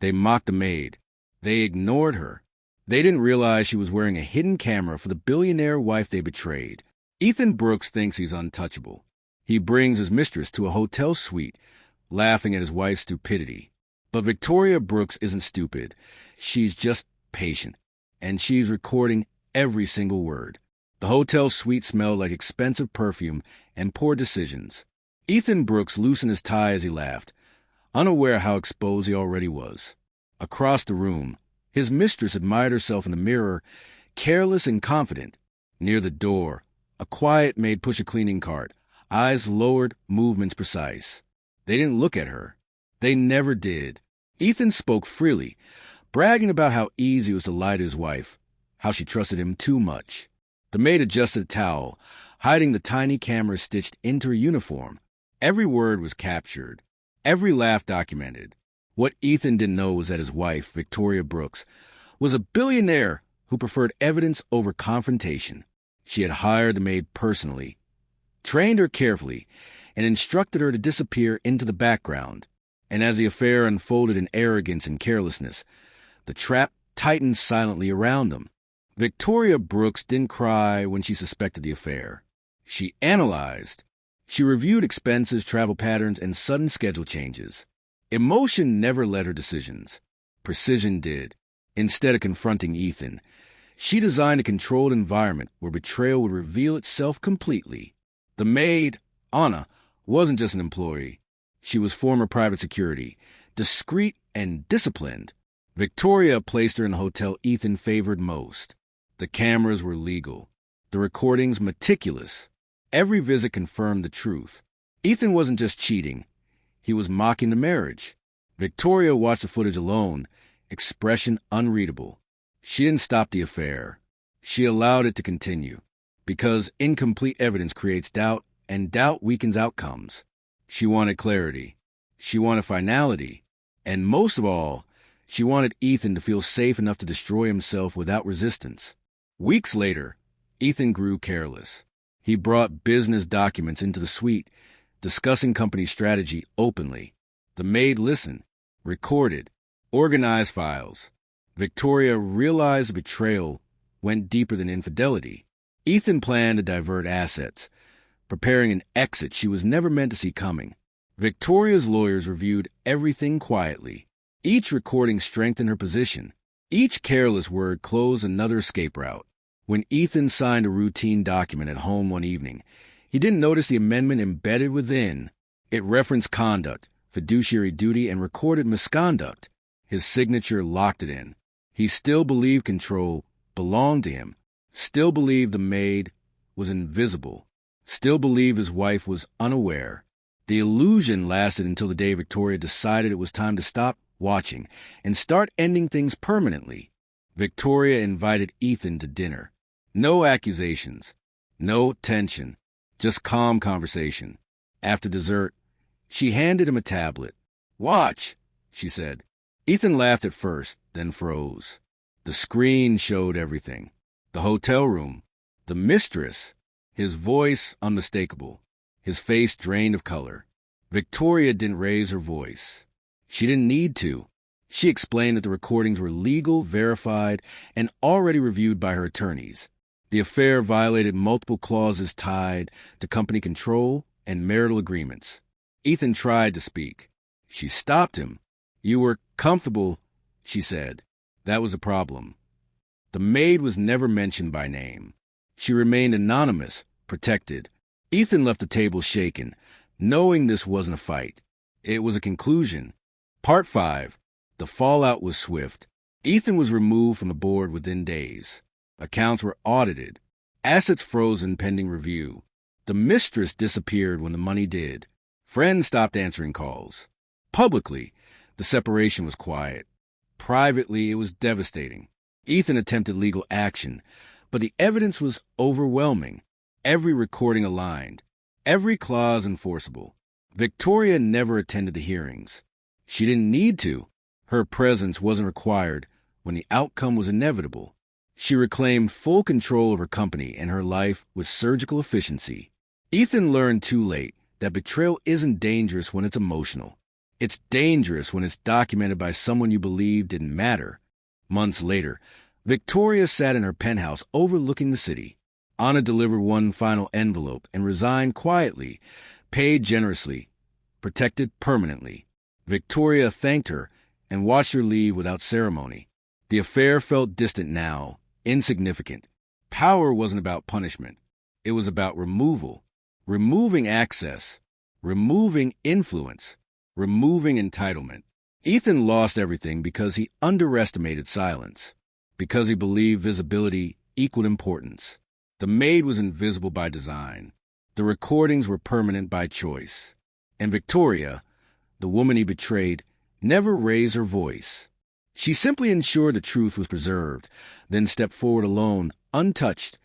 They mocked the maid. They ignored her. They didn't realize she was wearing a hidden camera for the billionaire wife they betrayed. Ethan Brooks thinks he's untouchable. He brings his mistress to a hotel suite, laughing at his wife's stupidity. But Victoria Brooks isn't stupid. She's just patient. And she's recording every single word. The hotel suite smelled like expensive perfume and poor decisions. Ethan Brooks loosened his tie as he laughed, unaware how exposed he already was. Across the room, his mistress admired herself in the mirror, careless and confident. Near the door, a quiet maid pushed a cleaning cart, eyes lowered, movements precise. They didn't look at her. They never did. Ethan spoke freely, bragging about how easy it was to lie to his wife, how she trusted him too much. The maid adjusted a towel, hiding the tiny camera stitched into her uniform. Every word was captured, every laugh documented. What Ethan didn't know was that his wife, Victoria Brooks, was a billionaire who preferred evidence over confrontation. She had hired the maid personally, trained her carefully, and instructed her to disappear into the background. And as the affair unfolded in arrogance and carelessness, the trap tightened silently around them. Victoria Brooks didn't cry when she suspected the affair. She analyzed. She reviewed expenses, travel patterns, and sudden schedule changes. Emotion never led her decisions. Precision did. Instead of confronting Ethan, she designed a controlled environment where betrayal would reveal itself completely. The maid, Anna, wasn't just an employee. She was former private security, discreet and disciplined. Victoria placed her in the hotel Ethan favored most. The cameras were legal. The recordings meticulous. Every visit confirmed the truth. Ethan wasn't just cheating. He was mocking the marriage. Victoria watched the footage alone, expression unreadable. She didn't stop the affair. She allowed it to continue. Because incomplete evidence creates doubt, and doubt weakens outcomes. She wanted clarity. She wanted finality. And most of all, she wanted Ethan to feel safe enough to destroy himself without resistance. Weeks later, Ethan grew careless. He brought business documents into the suite, discussing company strategy openly. The maid listened, recorded, organized files. Victoria realized the betrayal went deeper than infidelity. Ethan planned to divert assets, preparing an exit she was never meant to see coming. Victoria's lawyers reviewed everything quietly. Each recording strengthened her position. Each careless word closed another escape route. When Ethan signed a routine document at home one evening, he didn't notice the amendment embedded within. It referenced conduct, fiduciary duty, and recorded misconduct. His signature locked it in. He still believed control belonged to him, still believed the maid was invisible, still believed his wife was unaware. The illusion lasted until the day Victoria decided it was time to stop watching and start ending things permanently. Victoria invited Ethan to dinner. No accusations, no tension, just calm conversation. After dessert, she handed him a tablet. "Watch," she said. Ethan laughed at first, then froze. The screen showed everything. The hotel room, the mistress, his voice unmistakable, his face drained of color. Victoria didn't raise her voice. She didn't need to. She explained that the recordings were legal, verified, and already reviewed by her attorneys. The affair violated multiple clauses tied to company control and marital agreements. Ethan tried to speak. She stopped him. "You were comfortable," she said. That was a problem. The maid was never mentioned by name. She remained anonymous, protected. Ethan left the table shaken, knowing this wasn't a fight. It was a conclusion. Part 5. The fallout was swift. Ethan was removed from the board within days. Accounts were audited. Assets frozen pending review. The mistress disappeared when the money did. Friends stopped answering calls. Publicly, the separation was quiet. Privately, it was devastating. Ethan attempted legal action, but the evidence was overwhelming. Every recording aligned. Every clause enforceable. Victoria never attended the hearings. She didn't need to. Her presence wasn't required when the outcome was inevitable. She reclaimed full control of her company and her life with surgical efficiency. Ethan learned too late that betrayal isn't dangerous when it's emotional. It's dangerous when it's documented by someone you believe didn't matter. Months later, Victoria sat in her penthouse overlooking the city. Anna delivered one final envelope and resigned quietly, paid generously, protected permanently. Victoria thanked her and watched her leave without ceremony. The affair felt distant now, insignificant. Power wasn't about punishment. It was about removal. Removing access. Removing influence. Removing entitlement. Ethan lost everything because he underestimated silence. Because he believed visibility equaled importance. The maid was invisible by design. The recordings were permanent by choice. And Victoria, the woman he betrayed, never raised her voice. She simply ensured the truth was preserved, then stepped forward alone, untouched,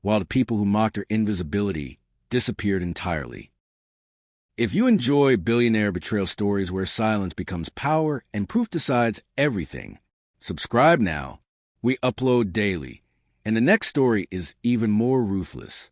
while the people who mocked her invisibility disappeared entirely. If you enjoy billionaire betrayal stories where silence becomes power and proof decides everything, subscribe now. We upload daily, and the next story is even more ruthless.